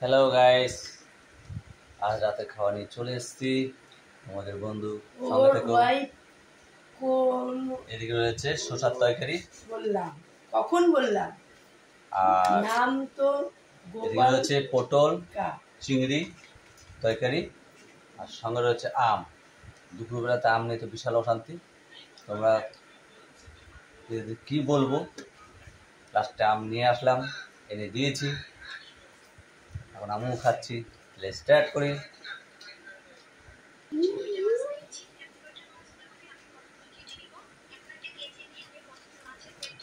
Hello guys, আজ রাতে খাওয়া নিয়ে চলে এসেছি। আমাদের বন্ধু সঙ্গে থেকো। এদিকে রয়েছে শসার তরকারি, বললাম কখন বললাম, আর নাম তো এদিকে রয়েছে পটল চিংড়ি তরকারি, আর সঙ্গে রয়েছে আম। দুপুরবেলাতে আম নিয়ে তো বিশাল অশান্তি। তোমরা কি বলবো, লাস্টে আম নিয়ে আসলাম, এনে দিয়েছি, এখন আমিও খাচ্ছি। স্টার্ট করি।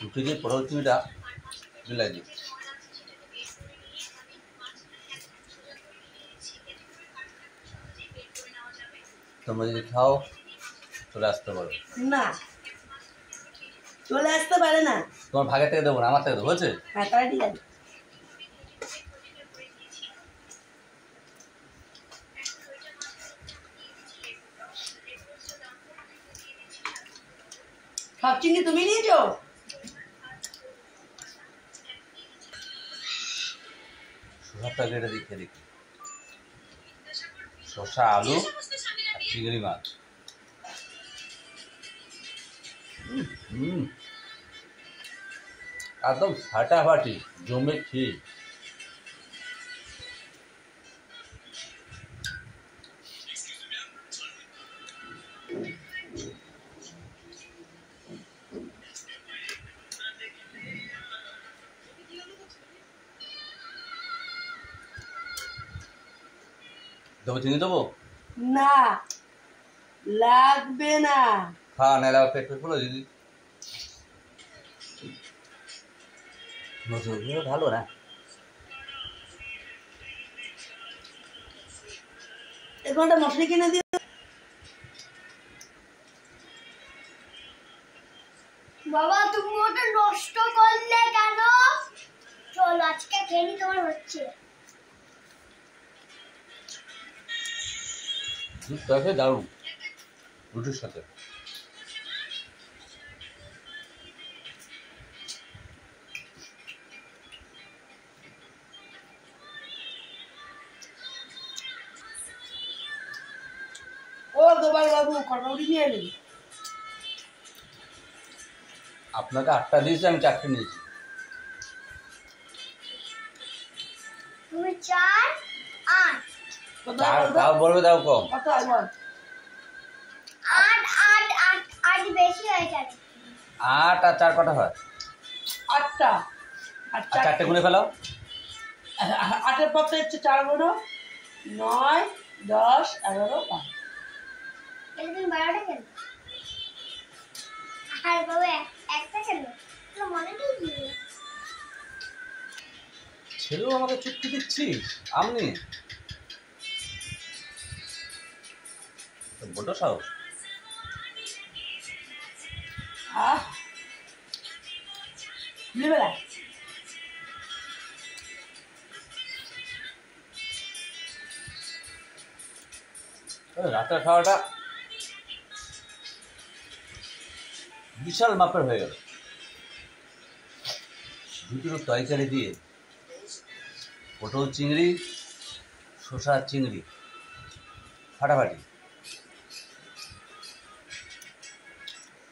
রুটি দিয়ে পটল চিংড়িটা লাগে। তোমরা যদি খাও চলে আসতে পারো। না, চলে আসতে পারে না। তোমার ভাগে থেকে দেবো না, আমার থেকে দেবো, হয়েছে? হ্যাঁ, তাই ঠিক আছে। সব চিংড়ি তুমি নিয়েছো? শসার তরকারিটা দেখে দেখি। শসা, আলু আর চিংড়ি মাছ। একদম ফাটাফাটি, জমে খেয়ে। দেবো চিনি দেবো? না, লাগবে না। খা, নাহলে পেট পেট ফুলো দিদি। মশলাগুলো ভালো না। এখন একটা মশলা কিনে দিও। বাবা, তুমি ওটা নষ্ট করলে কেন? চল আজকে খেলি, তোমার হচ্ছে। তরকারি দারুণ, রুটির সাথে। ও গোপাল বাবু, কটা রুটি নিয়ে এলি? আপনাকে 8টা দিয়েছি, আমি 4টে নিয়েছি। তুমি 4 8 তাও বলবে, দাও কম। কত হয় বল? 8 8 8 8 বেশি হয়ে যাবে। 8 আর 4 কটা হয়? 8টা। আর 4টে গুনে ফেলাও। 8-এর পর হচ্ছে 4 গুণো 9 10 11 12। তাহলে তুমি 12টা খেলো। আর বাবা একটা খেলো, তো মনে নেই কি? ছেলেও আমাকে চুক্তি দিচ্ছিস আমনি? বড় সাহস। বেলা রাতের খাওয়াটা বিশাল মাপের হয়ে গেল। দুটো তরকারি দিয়ে পটল চিংড়ি, শসা চিংড়ি, ফাটাফাটি।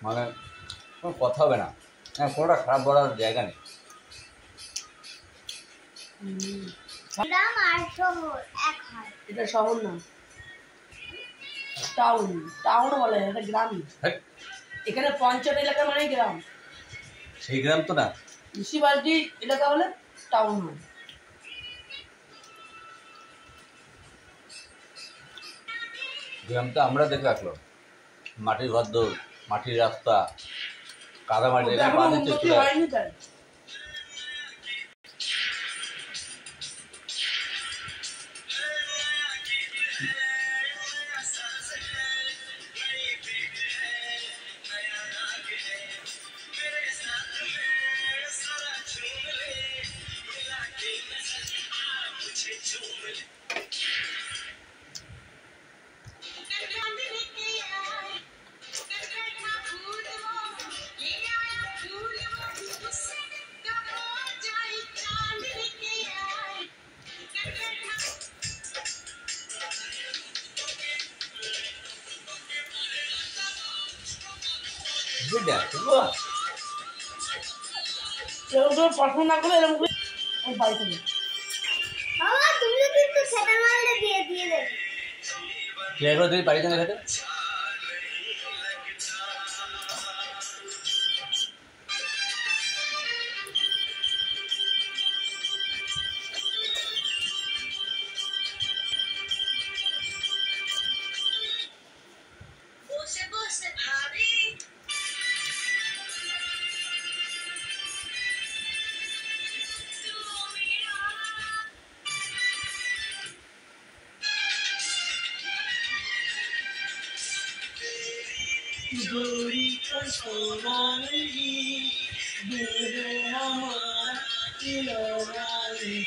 মানে কোনো কথা হবে না, হ্যাঁ, কোনোটা খারাপ বলার জায়গা নেই। গ্রাম আর শহর এক হয়। এটা শহর না, টাউন। টাউন বলে এটা গ্রামই। এখানে পঞ্চায়েত এলাকা মানে গ্রাম। সেই গ্রাম তো না, মিউনিসিপালিটি এলাকা হলে টাউন হয়। গ্রাম তো আমরা দেখে রাখলো, মাটির ঘর দৌড়, মাটির রাস্তা, কাদা মাটি, এখানে পা দিচ্ছে চলে আসে। হয়নি তাই। এরকম করে পছন্দ না করে এরকম করে আমি বাড়িতে নিই। বাবা তুমিও কিন্তু খেতে মারলে দিয়ে দেবে। এগুলো তুই বাড়িতে নিয়ে খেতে गोरी का सोनाली दिल है हमारा दिलवाली।